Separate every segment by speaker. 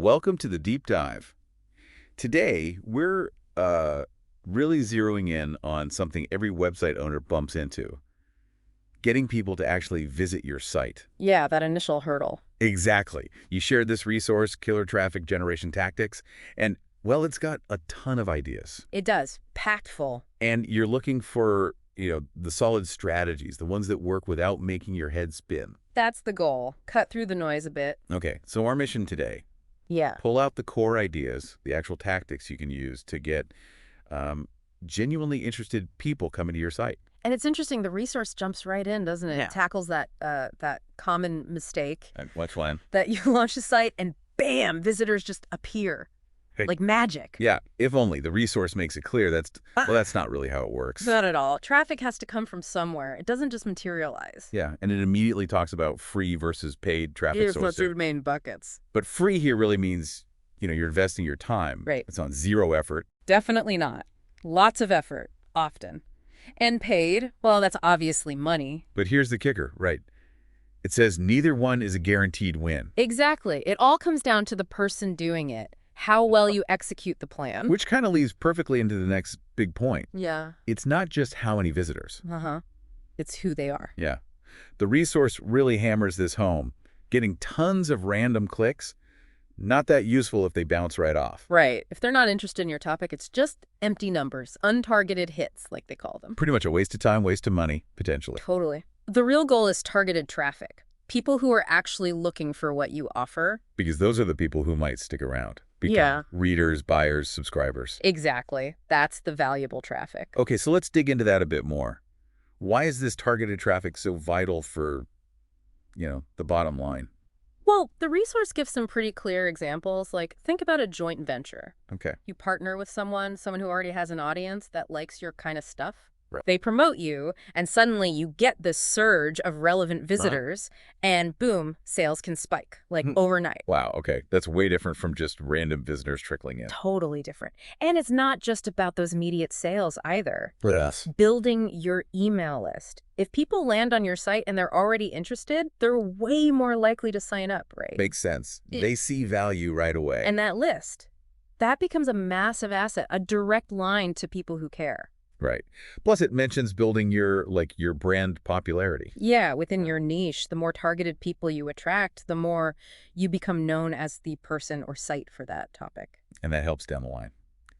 Speaker 1: Welcome to the deep dive. Today, we're really zeroing in on something every website owner bumps into, getting people to actually visit your site.
Speaker 2: Yeah, that initial hurdle.
Speaker 1: Exactly. You shared this resource, Killer Traffic Generation Tactics, and, well, it's got a ton of ideas.
Speaker 2: It does. Packed full.
Speaker 1: And you're looking for, the solid strategies, the ones that work without making your head spin.
Speaker 2: That's the goal. Cut through the noise a bit.
Speaker 1: Okay, so our mission today,
Speaker 2: Yeah.
Speaker 1: pull out the core ideas, the actual tactics you can use to get genuinely interested people coming to your site.
Speaker 2: And it's interesting, the resource jumps right in, doesn't it?
Speaker 1: Yeah.
Speaker 2: It tackles that common mistake
Speaker 1: Which one?
Speaker 2: that you launch a site and bam, visitors just appear.
Speaker 1: Hey.
Speaker 2: Like magic.
Speaker 1: Yeah, if only. The resource makes it clear. That's not really how it works.
Speaker 2: Not at all. Traffic has to come from somewhere. It doesn't just materialize.
Speaker 1: Yeah, and it immediately talks about free versus paid traffic
Speaker 2: Here's what's
Speaker 1: sources.
Speaker 2: your main buckets.
Speaker 1: But free here really means, you're investing your time.
Speaker 2: Right.
Speaker 1: It's on zero effort.
Speaker 2: Definitely not. Lots of effort, often. And paid, well, that's obviously money.
Speaker 1: But here's the kicker, right? It says neither one is a guaranteed win.
Speaker 2: Exactly. It all comes down to the person doing it, how well you execute the plan.
Speaker 1: Which kind of leads perfectly into the next big point.
Speaker 2: Yeah.
Speaker 1: It's not just how many visitors.
Speaker 2: Uh-huh. It's who they are.
Speaker 1: Yeah. The resource really hammers this home. Getting tons of random clicks, not that useful if they bounce right off.
Speaker 2: Right. If they're not interested in your topic, it's just empty numbers, untargeted hits, like they call them.
Speaker 1: Pretty much a waste of time, waste of money, potentially.
Speaker 2: Totally. The real goal is targeted traffic. People who are actually looking for what you offer.
Speaker 1: Because those are the people who might stick around. Become
Speaker 2: Yeah.
Speaker 1: readers, buyers, subscribers.
Speaker 2: Exactly. That's the valuable traffic.
Speaker 1: Okay, so let's dig into that a bit more. Why is this targeted traffic so vital for, the bottom line?
Speaker 2: Well, the resource gives some pretty clear examples. Like, think about a joint venture.
Speaker 1: Okay.
Speaker 2: You partner with someone who already has an audience that likes your kind of stuff.
Speaker 1: Right.
Speaker 2: They promote you, and suddenly you get this surge of relevant visitors, and boom, sales can spike, like overnight.
Speaker 1: Wow, okay. That's way different from just random visitors trickling in.
Speaker 2: Totally different. And it's not just about those immediate sales either.
Speaker 1: Yes.
Speaker 2: Building your email list. If people land on your site and they're already interested, they're way more likely to sign up, right?
Speaker 1: Makes sense. They see value right away.
Speaker 2: And that list, that becomes a massive asset, a direct line to people who care.
Speaker 1: Right. Plus, it mentions building your brand popularity.
Speaker 2: Yeah, within your niche, the more targeted people you attract, the more you become known as the person or site for that topic.
Speaker 1: And that helps down the line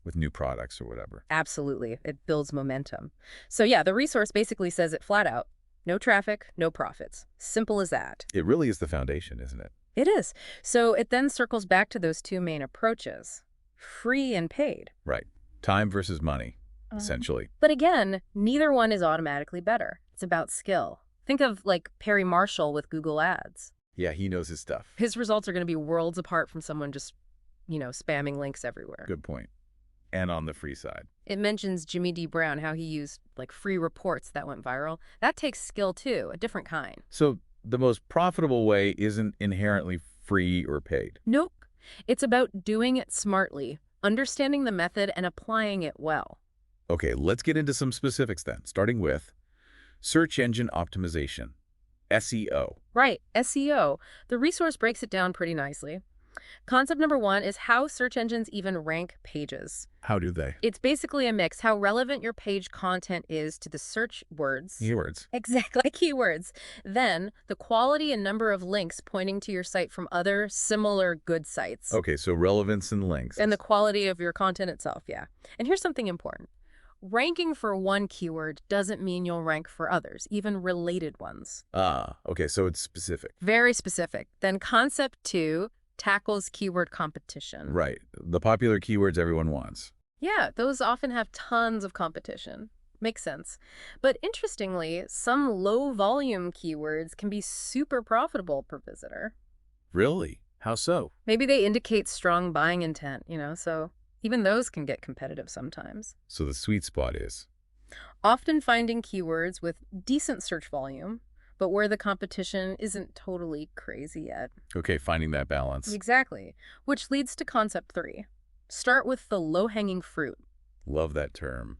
Speaker 1: with new products or whatever.
Speaker 2: Absolutely. It builds momentum. So yeah, the resource basically says it flat out. No traffic, no profits. Simple as that.
Speaker 1: It really is the foundation, isn't it?
Speaker 2: It is. So it then circles back to those two main approaches, free and paid.
Speaker 1: Right. Time versus money, essentially.
Speaker 2: But again, neither one is automatically better. It's about skill. Think of like Perry Marshall with Google Ads.
Speaker 1: Yeah, he knows his stuff.
Speaker 2: His results are going to be worlds apart from someone just, spamming links everywhere.
Speaker 1: Good point. And on the free side.
Speaker 2: It mentions Jimmy D. Brown, how he used like free reports that went viral. That takes skill too, a different kind.
Speaker 1: So the most profitable way isn't inherently free or paid.
Speaker 2: Nope. It's about doing it smartly, understanding the method and applying it well.
Speaker 1: Okay, let's get into some specifics then, starting with search engine optimization, SEO.
Speaker 2: Right, SEO. The resource breaks it down pretty nicely. Concept number one is how search engines even rank pages.
Speaker 1: How do they?
Speaker 2: It's basically a mix, how relevant your page content is to the search words.
Speaker 1: Keywords.
Speaker 2: Exactly, keywords. Then, the quality and number of links pointing to your site from other similar good sites.
Speaker 1: Okay, so relevance and links.
Speaker 2: And the quality of your content itself, yeah. And here's something important. Ranking for one keyword doesn't mean you'll rank for others, even related ones.
Speaker 1: Okay, so it's specific.
Speaker 2: Very specific. Then concept two tackles keyword competition.
Speaker 1: Right. The popular keywords everyone wants.
Speaker 2: Yeah, those often have tons of competition. Makes sense. But interestingly, some low-volume keywords can be super profitable per visitor.
Speaker 1: Really? How so?
Speaker 2: Maybe they indicate strong buying intent, so even those can get competitive sometimes.
Speaker 1: So the sweet spot is?
Speaker 2: Often finding keywords with decent search volume, but where the competition isn't totally crazy yet.
Speaker 1: Okay, finding that balance.
Speaker 2: Exactly. Which leads to concept three. Start with the low-hanging fruit.
Speaker 1: Love that term.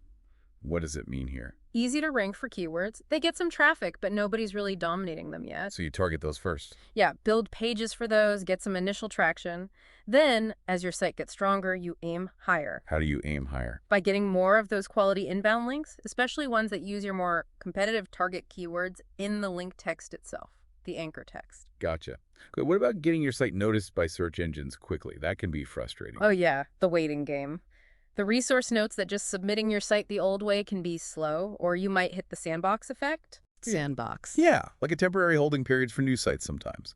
Speaker 1: What does it mean here?
Speaker 2: Easy to rank for keywords. They get some traffic, but nobody's really dominating them yet.
Speaker 1: So you target those first.
Speaker 2: Yeah, build pages for those, get some initial traction. Then, as your site gets stronger, you aim higher
Speaker 1: How do you aim higher?
Speaker 2: by getting more of those quality inbound links, especially ones that use your more competitive target keywords in the link text itself, the anchor text.
Speaker 1: Gotcha. Good. What about getting your site noticed by search engines quickly? That can be frustrating.
Speaker 2: Oh yeah, the waiting game. The resource notes that just submitting your site the old way can be slow, or you might hit the sandbox effect. Sandbox.
Speaker 1: Yeah, like a temporary holding periods for news sites sometimes.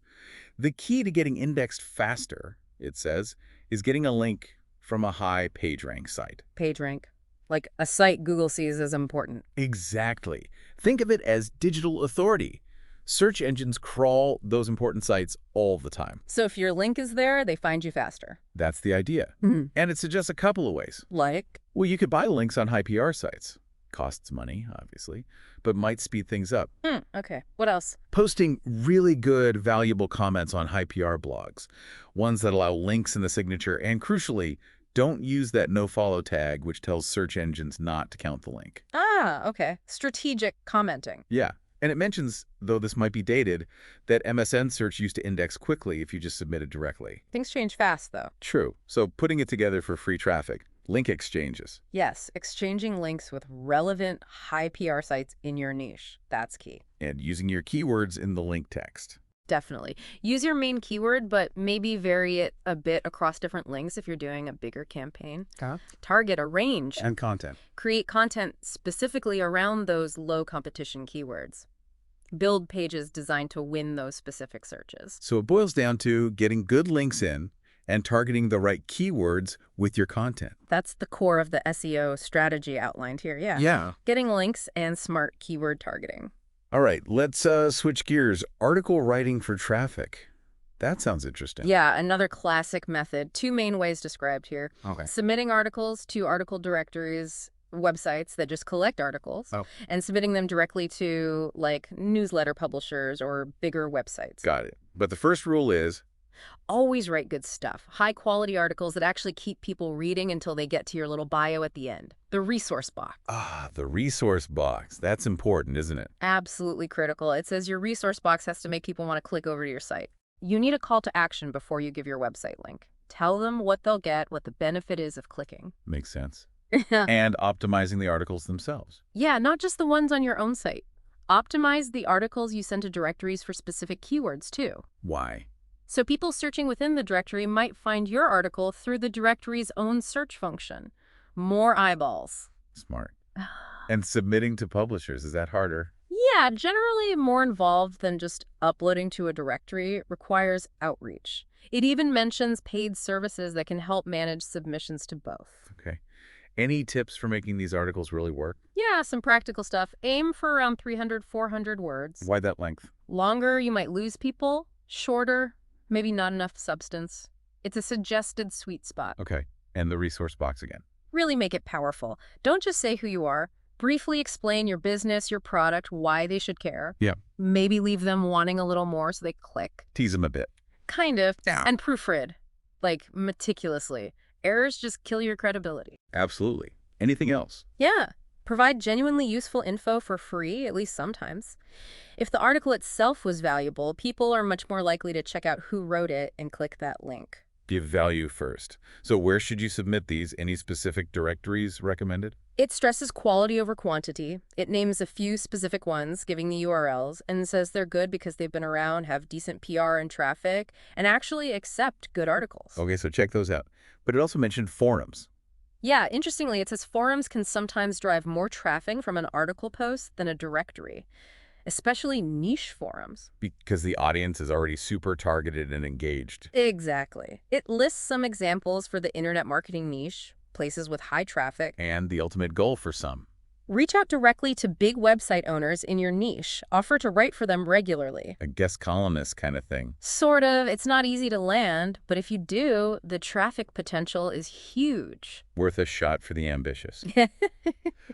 Speaker 1: The key to getting indexed faster, it says, is getting a link from a high PageRank site.
Speaker 2: PageRank. Like a site Google sees as important.
Speaker 1: Exactly. Think of it as digital authority. Search engines crawl those important sites all the time.
Speaker 2: So if your link is there, they find you faster.
Speaker 1: That's the idea.
Speaker 2: Mhm.
Speaker 1: And it suggests a couple of ways.
Speaker 2: Like?
Speaker 1: Well, you could buy links on high PR sites. Costs money, obviously, but might speed things up.
Speaker 2: Okay. What else?
Speaker 1: Posting really good, valuable comments on high PR blogs, ones that allow links in the signature, and crucially, don't use that no-follow tag, which tells search engines not to count the link.
Speaker 2: Ah, okay. Strategic commenting.
Speaker 1: Yeah, and it mentions, though this might be dated, that MSN search used to index quickly if you just submitted directly.
Speaker 2: Things change fast, though.
Speaker 1: True, so putting it together for free traffic, link exchanges.
Speaker 2: Yes, exchanging links with relevant high PR sites in your niche. That's key.
Speaker 1: And using your keywords in the link text.
Speaker 2: Definitely. Use your main keyword, but maybe vary it a bit across different links if you're doing a bigger campaign. Target a range.
Speaker 1: And content.
Speaker 2: Create content specifically around those low competition keywords. Build pages designed to win those specific searches.
Speaker 1: So it boils down to getting good links in and targeting the right keywords with your content.
Speaker 2: That's the core of the SEO strategy outlined here, yeah.
Speaker 1: Yeah.
Speaker 2: Getting links and smart keyword targeting.
Speaker 1: All right, let's switch gears. Article writing for traffic. That sounds interesting.
Speaker 2: Yeah, another classic method. Two main ways described here.
Speaker 1: Okay.
Speaker 2: Submitting articles to article directories, websites that just collect articles,
Speaker 1: Oh.
Speaker 2: and submitting them directly to, like, newsletter publishers or bigger websites.
Speaker 1: Got it. But the first rule is,
Speaker 2: Always write good stuff. High-quality articles that actually keep people reading until they get to your little bio at the end. The resource box.
Speaker 1: the resource box. That's important, isn't it?
Speaker 2: Absolutely critical. It says your resource box has to make people want to click over to your site. You need a call to action before you give your website link. Tell them what they'll get, what the benefit is of clicking.
Speaker 1: Makes sense. And optimizing the articles themselves.
Speaker 2: Yeah, not just the ones on your own site. Optimize the articles you send to directories for specific keywords, too.
Speaker 1: Why?
Speaker 2: So people searching within the directory might find your article through the directory's own search function. More eyeballs.
Speaker 1: Smart. And submitting to publishers, is that harder?
Speaker 2: Yeah, generally more involved than just uploading to a directory. It requires outreach. It even mentions paid services that can help manage submissions to both.
Speaker 1: Okay. Any tips for making these articles really work?
Speaker 2: Yeah, some practical stuff. Aim for around 300, 400 words.
Speaker 1: Why that length?
Speaker 2: Longer, you might lose people. Shorter, maybe not enough substance. It's a suggested sweet spot.
Speaker 1: Okay. And the resource box again.
Speaker 2: Really make it powerful. Don't just say who you are. Briefly explain your business, your product, why they should care.
Speaker 1: Yeah.
Speaker 2: Maybe leave them wanting a little more so they click.
Speaker 1: Tease them a bit.
Speaker 2: Kind of.
Speaker 1: Yeah.
Speaker 2: And proofread. Like, meticulously. Errors just kill your credibility.
Speaker 1: Absolutely. Anything else?
Speaker 2: Yeah. Provide genuinely useful info for free, at least sometimes. If the article itself was valuable, people are much more likely to check out who wrote it and click that link.
Speaker 1: Give value first. So where should you submit these? Any specific directories recommended?
Speaker 2: It stresses quality over quantity. It names a few specific ones, giving the URLs, and says they're good because they've been around, have decent PR and traffic, and actually accept good articles.
Speaker 1: Okay, so check those out. But it also mentioned forums.
Speaker 2: Yeah, interestingly, it says forums can sometimes drive more traffic from an article post than a directory, especially niche forums.
Speaker 1: Because the audience is already super targeted and engaged.
Speaker 2: Exactly. It lists some examples for the internet marketing niche, places with high traffic.
Speaker 1: And the ultimate goal for some.
Speaker 2: Reach out directly to big website owners in your niche. Offer to write for them regularly.
Speaker 1: A guest columnist kind of thing.
Speaker 2: Sort of. It's not easy to land, but if you do, the traffic potential is huge.
Speaker 1: Worth a shot for the ambitious.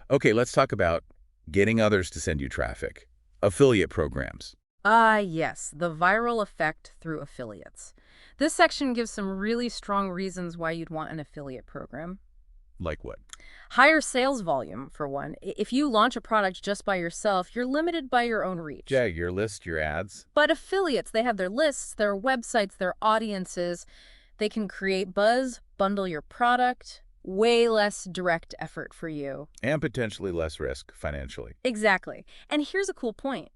Speaker 1: Okay, let's talk about getting others to send you traffic. Affiliate programs.
Speaker 2: Yes, the viral effect through affiliates. This section gives some really strong reasons why you'd want an affiliate program.
Speaker 1: Like what?
Speaker 2: Higher sales volume, for one. If you launch a product just by yourself, you're limited by your own reach.
Speaker 1: Yeah, your list, your ads.
Speaker 2: But affiliates, they have their lists, their websites, their audiences. They can create buzz, bundle your product, way less direct effort for you.
Speaker 1: And potentially less risk financially.
Speaker 2: Exactly. And here's a cool point.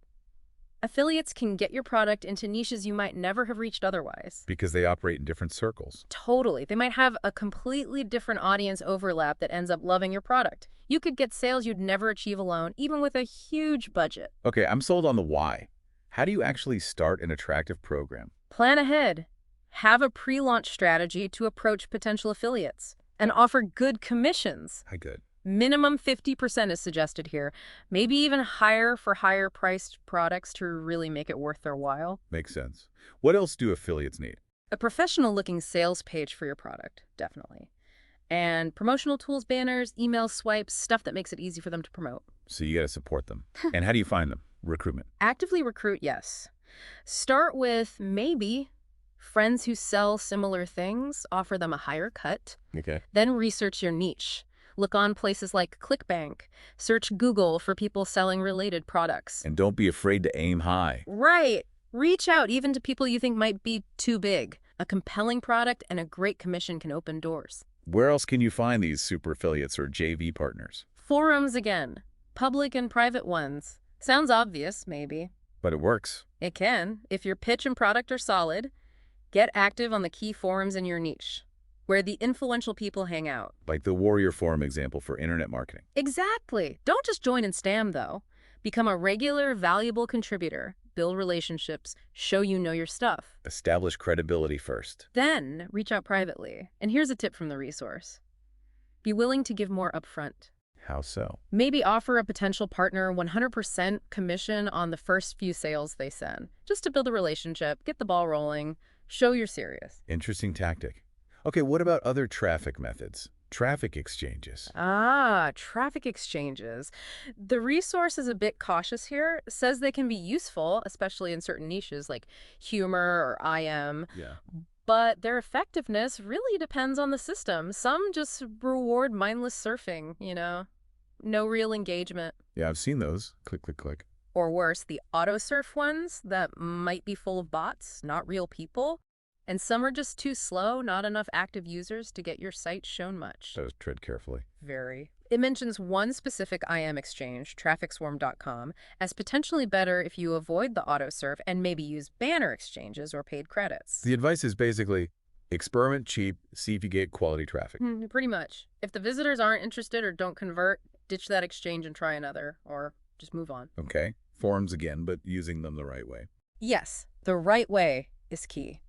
Speaker 2: Affiliates can get your product into niches you might never have reached otherwise.
Speaker 1: Because they operate in different circles.
Speaker 2: Totally. They might have a completely different audience overlap that ends up loving your product. You could get sales you'd never achieve alone, even with a huge budget.
Speaker 1: Okay, I'm sold on the why. How do you actually start an attractive program?
Speaker 2: Plan ahead. Have a pre-launch strategy to approach potential affiliates and offer good commissions.
Speaker 1: Hi, good.
Speaker 2: Minimum 50% is suggested here. Maybe even higher for higher priced products to really make it worth their while.
Speaker 1: Makes sense. What else do affiliates need?
Speaker 2: A professional looking sales page for your product, definitely. And promotional tools, banners, email swipes, stuff that makes it easy for them to promote.
Speaker 1: So you got to support them. And how do you find them? Recruitment.
Speaker 2: Actively recruit, yes. Start with maybe friends who sell similar things, offer them a higher cut.
Speaker 1: Okay.
Speaker 2: Then research your niche. Look on places like ClickBank. Search Google for people selling related products.
Speaker 1: And don't be afraid to aim high.
Speaker 2: Right. Reach out even to people you think might be too big. A compelling product and a great commission can open doors.
Speaker 1: Where else can you find these super affiliates or JV partners?
Speaker 2: Forums again. Public and private ones. Sounds obvious, maybe.
Speaker 1: But it works.
Speaker 2: It can. If your pitch and product are solid, get active on the key forums in your niche, where the influential people hang out.
Speaker 1: Like the Warrior Forum example for internet marketing.
Speaker 2: Exactly. Don't just join and spam, though. Become a regular, valuable contributor. Build relationships. Show you know your stuff.
Speaker 1: Establish credibility first.
Speaker 2: Then, reach out privately. And here's a tip from the resource. Be willing to give more upfront.
Speaker 1: How so?
Speaker 2: Maybe offer a potential partner 100% commission on the first few sales they send, just to build a relationship, get the ball rolling, show you're serious.
Speaker 1: Interesting tactic. Okay, what about other traffic methods? Traffic exchanges.
Speaker 2: Traffic exchanges. The resource is a bit cautious here. Says they can be useful, especially in certain niches like humor or IM.
Speaker 1: Yeah.
Speaker 2: But their effectiveness really depends on the system. Some just reward mindless surfing, no real engagement.
Speaker 1: Yeah, I've seen those. Click, click, click.
Speaker 2: Or worse, the auto surf ones that might be full of bots, not real people. And some are just too slow, not enough active users to get your site shown much.
Speaker 1: So tread carefully.
Speaker 2: Very. It mentions one specific IM exchange, trafficswarm.com, as potentially better if you avoid the autosurf and maybe use banner exchanges or paid credits.
Speaker 1: The advice is basically experiment cheap, see if you get quality traffic.
Speaker 2: Pretty much. If the visitors aren't interested or don't convert, ditch that exchange and try another, or just move on.
Speaker 1: Okay. Forums again, but using them the right way.
Speaker 2: Yes, the right way is key.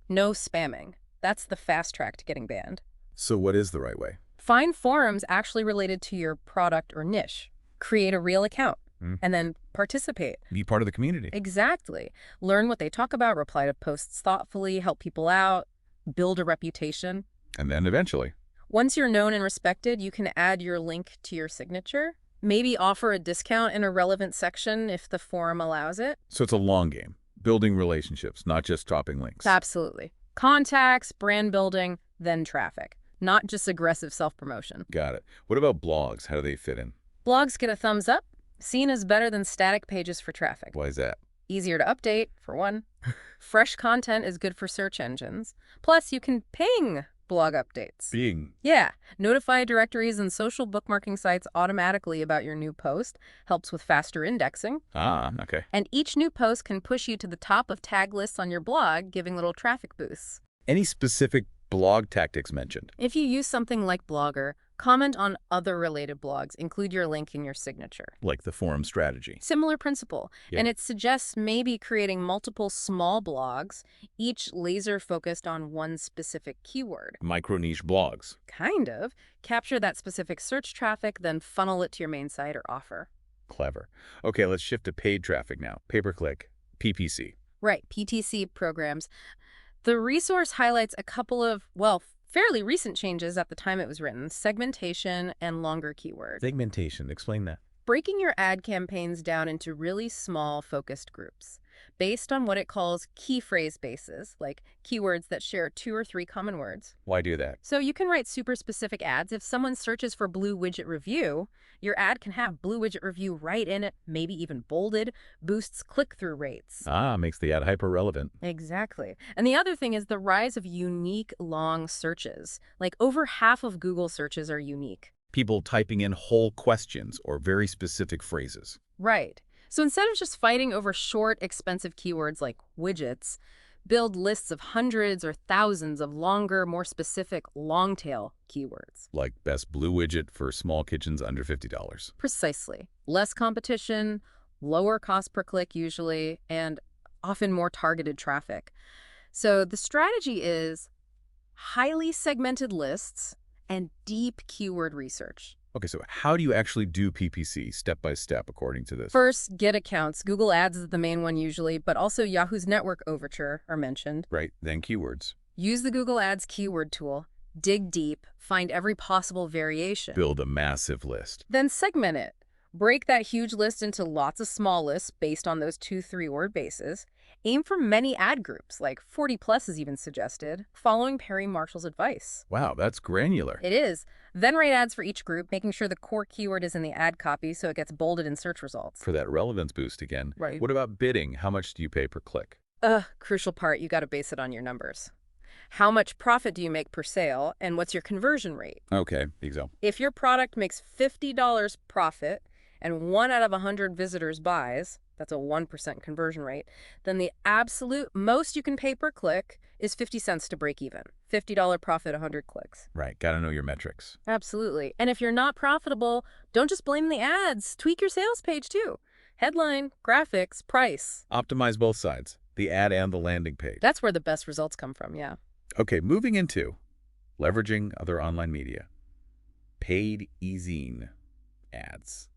Speaker 2: No spamming. That's the fast track to getting banned.
Speaker 1: So what is the right way?
Speaker 2: Find forums actually related to your product or niche. Create a real account and then participate.
Speaker 1: Be part of the community.
Speaker 2: Exactly. Learn what they talk about, reply to posts thoughtfully, help people out, build a reputation.
Speaker 1: And then eventually.
Speaker 2: Once you're known and respected, you can add your link to your signature. Maybe offer a discount in a relevant section if the forum allows it.
Speaker 1: So it's a long game. Building relationships, not just dropping links.
Speaker 2: Absolutely. Contacts, brand building, then traffic. Not just aggressive self-promotion.
Speaker 1: Got it. What about blogs? How do they fit in?
Speaker 2: Blogs get a thumbs up, seen as better than static pages for traffic.
Speaker 1: Why is that?
Speaker 2: Easier to update, for one. Fresh content is good for search engines. Plus, you can ping blog updates.
Speaker 1: Being.
Speaker 2: Yeah. Notify directories and social bookmarking sites automatically about your new post. Helps with faster indexing.
Speaker 1: Okay.
Speaker 2: And each new post can push you to the top of tag lists on your blog, giving little traffic boosts.
Speaker 1: Any specific blog tactics mentioned?
Speaker 2: If you use something like Blogger, comment on other related blogs. Include your link in your signature.
Speaker 1: Like the forum strategy.
Speaker 2: Similar principle.
Speaker 1: Yeah.
Speaker 2: And it suggests maybe creating multiple small blogs, each laser focused on one specific keyword.
Speaker 1: Micro niche blogs.
Speaker 2: Kind of. Capture that specific search traffic, then funnel it to your main site or offer.
Speaker 1: Clever. Okay, let's shift to paid traffic now. Pay-per-click, PPC.
Speaker 2: Right, PTC programs. The resource highlights a couple of, fairly recent changes at the time it was written: segmentation and longer keywords.
Speaker 1: Segmentation. Explain that.
Speaker 2: Breaking your ad campaigns down into really small, focused groups. based on what it calls key phrase bases, like keywords that share 2 or 3 common words.
Speaker 1: Why do that?
Speaker 2: So you can write super specific ads. If someone searches for blue widget review, your ad can have blue widget review right in it, maybe even bolded, boosts click-through rates.
Speaker 1: Ah, makes the ad hyper-relevant.
Speaker 2: Exactly. And the other thing is the rise of unique long searches. Like over half of Google searches are unique.
Speaker 1: People typing in whole questions or very specific phrases.
Speaker 2: Right. So instead of just fighting over short, expensive keywords like widgets, build lists of hundreds or thousands of longer, more specific, long-tail keywords.
Speaker 1: Like best blue widget for small kitchens under $50.
Speaker 2: Precisely. Less competition, lower cost per click usually, and often more targeted traffic. So the strategy is highly segmented lists and deep keyword research.
Speaker 1: Okay, so how do you actually do PPC step by step according to this?
Speaker 2: First, get accounts. Google Ads is the main one usually, but also Yahoo's Network Overture are mentioned.
Speaker 1: Right, then keywords.
Speaker 2: Use the Google Ads keyword tool. Dig deep. Find every possible variation.
Speaker 1: Build a massive list.
Speaker 2: Then segment it. Break that huge list into lots of small lists based on those 2-3 word bases. Aim for many ad groups, like 40 plus is even suggested, following Perry Marshall's advice.
Speaker 1: Wow, that's granular.
Speaker 2: It is. Then write ads for each group, making sure the core keyword is in the ad copy so it gets bolded in search results.
Speaker 1: For that relevance boost again.
Speaker 2: Right.
Speaker 1: What about bidding? How much do you pay per click?
Speaker 2: Crucial part, you got to base it on your numbers. How much profit do you make per sale, and what's your conversion rate?
Speaker 1: Okay, example.
Speaker 2: If your product makes $50 profit and 1 out of 100 visitors buys, that's a 1% conversion rate, then the absolute most you can pay per click is 50 cents to break even. $50 profit, 100 clicks.
Speaker 1: Right, gotta know your metrics.
Speaker 2: Absolutely. And if you're not profitable, don't just blame the ads. Tweak your sales page too. Headline, graphics, price.
Speaker 1: Optimize both sides, the ad and the landing page.
Speaker 2: That's where the best results come from, yeah.
Speaker 1: Okay, moving into leveraging other online media. Paid e-zine ads,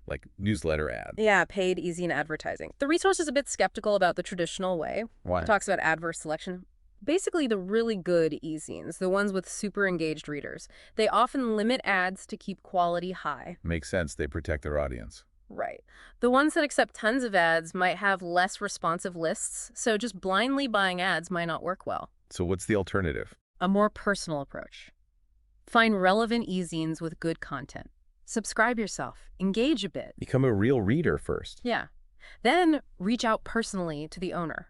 Speaker 1: like newsletter ads.
Speaker 2: Yeah, paid, easy, and advertising. The resource is a bit skeptical about the traditional way.
Speaker 1: Why?
Speaker 2: It talks about adverse selection. Basically, the really good e-zines, the ones with super engaged readers, they often limit ads to keep quality high.
Speaker 1: Makes sense, they protect their audience.
Speaker 2: Right. The ones that accept tons of ads might have less responsive lists, so just blindly buying ads might not work well.
Speaker 1: So what's the alternative?
Speaker 2: A more personal approach. Find relevant e-zines with good content. Subscribe yourself. Engage a bit.
Speaker 1: Become a real reader first.
Speaker 2: Yeah. Then reach out personally to the owner.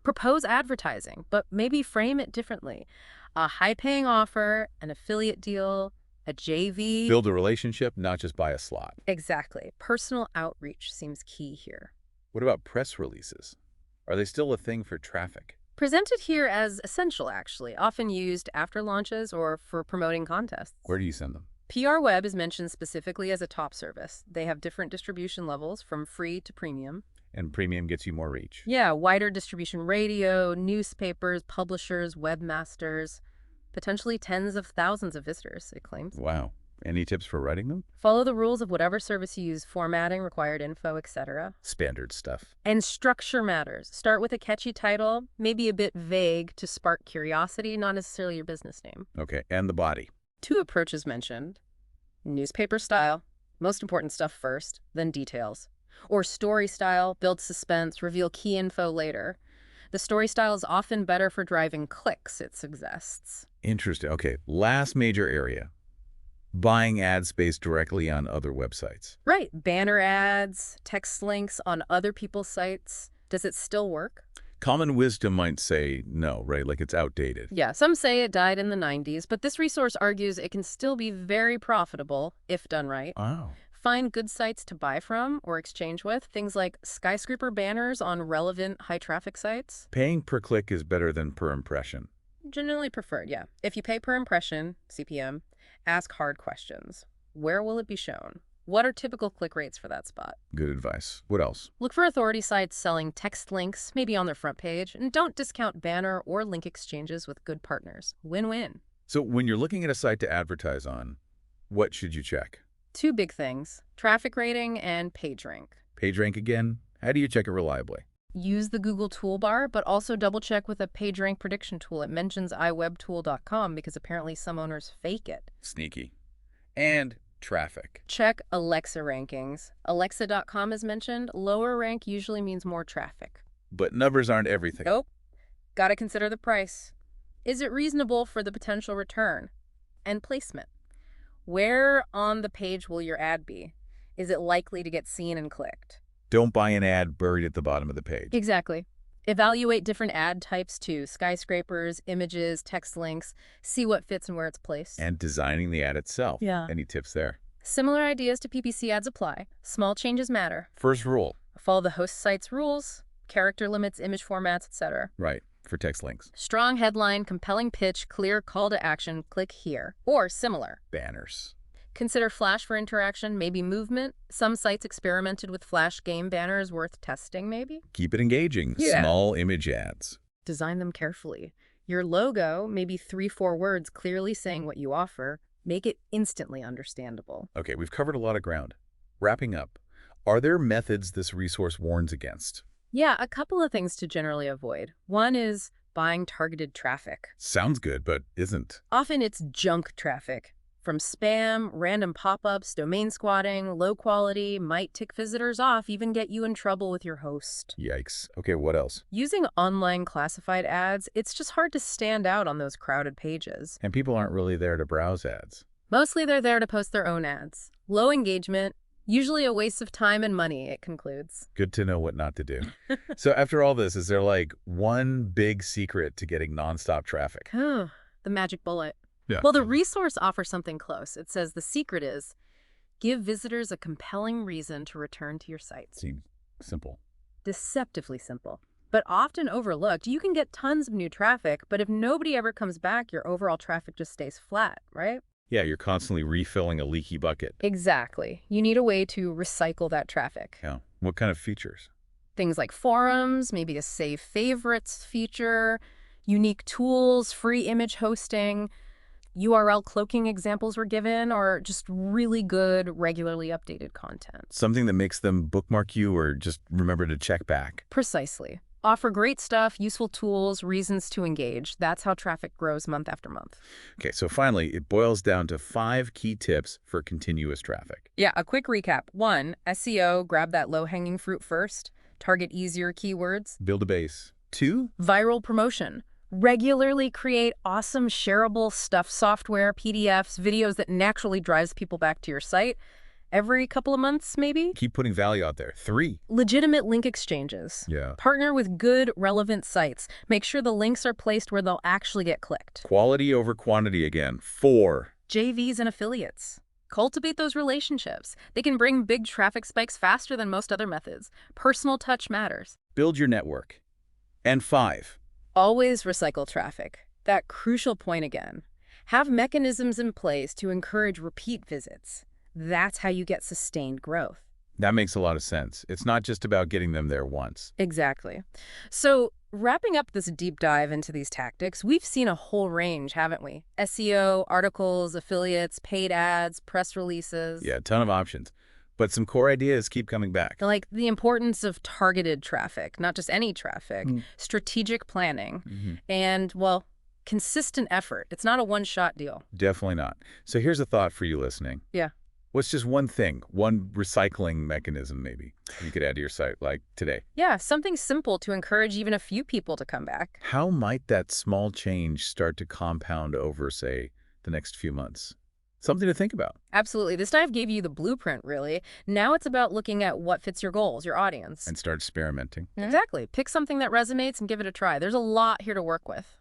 Speaker 2: Propose advertising, but maybe frame it differently. A high-paying offer, an affiliate deal, a JV.
Speaker 1: Build a relationship, not just buy a slot.
Speaker 2: Exactly. Personal outreach seems key here.
Speaker 1: What about press releases? Are they still a thing for traffic?
Speaker 2: Presented here as essential, actually, often used after launches or for promoting contests.
Speaker 1: Where do you send them?
Speaker 2: PR Web is mentioned specifically as a top service. They have different distribution levels from free to premium.
Speaker 1: And premium gets you more reach.
Speaker 2: Yeah, wider distribution radio, newspapers, publishers, webmasters, potentially tens of thousands of visitors, it claims.
Speaker 1: Wow. Any tips for writing them?
Speaker 2: Follow the rules of whatever service you use, formatting, required info, etc.
Speaker 1: Standard stuff.
Speaker 2: And structure matters. Start with a catchy title, maybe a bit vague to spark curiosity, not necessarily your business name.
Speaker 1: Okay, and the body.
Speaker 2: 2 approaches mentioned. Newspaper style, most important stuff first, then details. Or story style, build suspense, reveal key info later. The story style is often better for driving clicks, it suggests.
Speaker 1: Interesting. Okay, last major area. Buying ad space directly on other websites.
Speaker 2: Right, banner ads, text links on other people's sites. Does it still work?
Speaker 1: Common wisdom might say no, right? Like it's outdated.
Speaker 2: Yeah, some say it died in the 90s, but this resource argues it can still be very profitable if done right.
Speaker 1: Wow.
Speaker 2: Find good sites to buy from or exchange with, things like skyscraper banners on relevant high-traffic sites.
Speaker 1: Paying per click is better than per impression.
Speaker 2: Generally preferred, yeah. If you pay per impression, CPM, ask hard questions. Where will it be shown? What are typical click rates for that spot?
Speaker 1: Good advice. What else?
Speaker 2: Look for authority sites selling text links, maybe on their front page, and don't discount banner or link exchanges with good partners. Win-win.
Speaker 1: So when you're looking at a site to advertise on, what should you check?
Speaker 2: 2 big things, traffic rating and PageRank.
Speaker 1: PageRank again? How do you check it reliably?
Speaker 2: Use the Google toolbar, but also double-check with a PageRank prediction tool. It mentions iwebtool.com because apparently some owners fake it.
Speaker 1: Sneaky. And traffic.
Speaker 2: Check Alexa rankings. Alexa.com is mentioned. Lower rank usually means more traffic.
Speaker 1: But numbers aren't everything.
Speaker 2: Nope. Gotta consider the price. Is it reasonable for the potential return? And placement. Where on the page will your ad be? Is it likely to get seen and clicked?
Speaker 1: Don't buy an ad buried at the bottom of the page.
Speaker 2: Exactly. Evaluate different ad types too: skyscrapers, images, text links. See what fits and where it's placed.
Speaker 1: And designing the ad itself.
Speaker 2: Yeah.
Speaker 1: Any tips there?
Speaker 2: Similar ideas to PPC ads apply. Small changes matter.
Speaker 1: First rule.
Speaker 2: Follow the host site's rules, character limits, image formats, etc.
Speaker 1: Right, for text links.
Speaker 2: Strong headline, compelling pitch, clear call to action, click here, or similar.
Speaker 1: Banners.
Speaker 2: Consider Flash for interaction, maybe movement. Some sites experimented with Flash game banners, worth testing maybe.
Speaker 1: Keep it engaging.
Speaker 2: Yeah.
Speaker 1: Small image ads.
Speaker 2: Design them carefully. Your logo, maybe 3-4 words clearly saying what you offer. Make it instantly understandable.
Speaker 1: Okay, we've covered a lot of ground. Wrapping up, are there methods this resource warns against?
Speaker 2: Yeah, a couple of things to generally avoid. One is buying targeted traffic.
Speaker 1: Sounds good, but isn't.
Speaker 2: Often it's junk traffic. From spam, random pop-ups, domain squatting, low quality, might tick visitors off, even get you in trouble with your host.
Speaker 1: Yikes. Okay, what else?
Speaker 2: Using online classified ads, it's just hard to stand out on those crowded pages.
Speaker 1: And people aren't really there to browse ads.
Speaker 2: Mostly they're there to post their own ads. Low engagement, usually a waste of time and money, it concludes.
Speaker 1: Good to know what not to do. So after all this, is there like one big secret to getting nonstop traffic?
Speaker 2: The magic bullet.
Speaker 1: Yeah.
Speaker 2: Well, the resource offers something close. It says the secret is give visitors a compelling reason to return to your site.
Speaker 1: Seems simple.
Speaker 2: Deceptively simple, but often overlooked. You can get tons of new traffic, but if nobody ever comes back, your overall traffic just stays flat, right?
Speaker 1: Yeah, you're constantly refilling a leaky bucket.
Speaker 2: Exactly. You need a way to recycle that traffic.
Speaker 1: Yeah. What kind of features?
Speaker 2: Things like forums, maybe a save favorites feature, unique tools, free image hosting, URL cloaking examples were given, or just really good, regularly updated content.
Speaker 1: Something that makes them bookmark you or just remember to check back.
Speaker 2: Precisely. Offer great stuff, useful tools, reasons to engage. That's how traffic grows month after month.
Speaker 1: Okay, so finally, it boils down to 5 key tips for continuous traffic.
Speaker 2: Yeah, a quick recap. 1, SEO, grab that low-hanging fruit first. Target easier keywords.
Speaker 1: Build a base. 2,
Speaker 2: Viral promotion. Regularly create awesome shareable stuff, software, PDFs, videos that naturally drives people back to your site. Every couple of months, maybe?
Speaker 1: keep putting value out there. 3,
Speaker 2: Legitimate link exchanges.
Speaker 1: yeah,
Speaker 2: Partner with good, relevant sites. Make sure the links are placed where they'll actually get clicked.
Speaker 1: quality over quantity again. 4,
Speaker 2: JVs and affiliates. Cultivate those relationships. They can bring big traffic spikes faster than most other methods. Personal touch matters.
Speaker 1: build your network. And 5,
Speaker 2: Always recycle traffic. That crucial point again. Have mechanisms in place to encourage repeat visits. That's how you get sustained growth.
Speaker 1: that makes a lot of sense. It's not just about getting them there once.
Speaker 2: Exactly. So, wrapping up this deep dive into these tactics, we've seen a whole range, haven't we? SEO, articles, affiliates, paid ads, press releases.
Speaker 1: Yeah, a ton of options. But some core ideas keep coming back.
Speaker 2: Like the importance of targeted traffic, not just any traffic, strategic planning, and, well, consistent effort. It's not a one-shot deal.
Speaker 1: Definitely not. So here's a thought for you listening.
Speaker 2: Yeah.
Speaker 1: What's just one thing, one recycling mechanism maybe you could add to your site, like today?
Speaker 2: Yeah, something simple to encourage even a few people to come back.
Speaker 1: How might that small change start to compound over, say, the next few months? Something to think about.
Speaker 2: Absolutely. This dive gave you the blueprint, really. Now it's about looking at what fits your goals, your audience.
Speaker 1: And start experimenting.
Speaker 2: Exactly. Pick something that resonates and give it a try. There's a lot here to work with.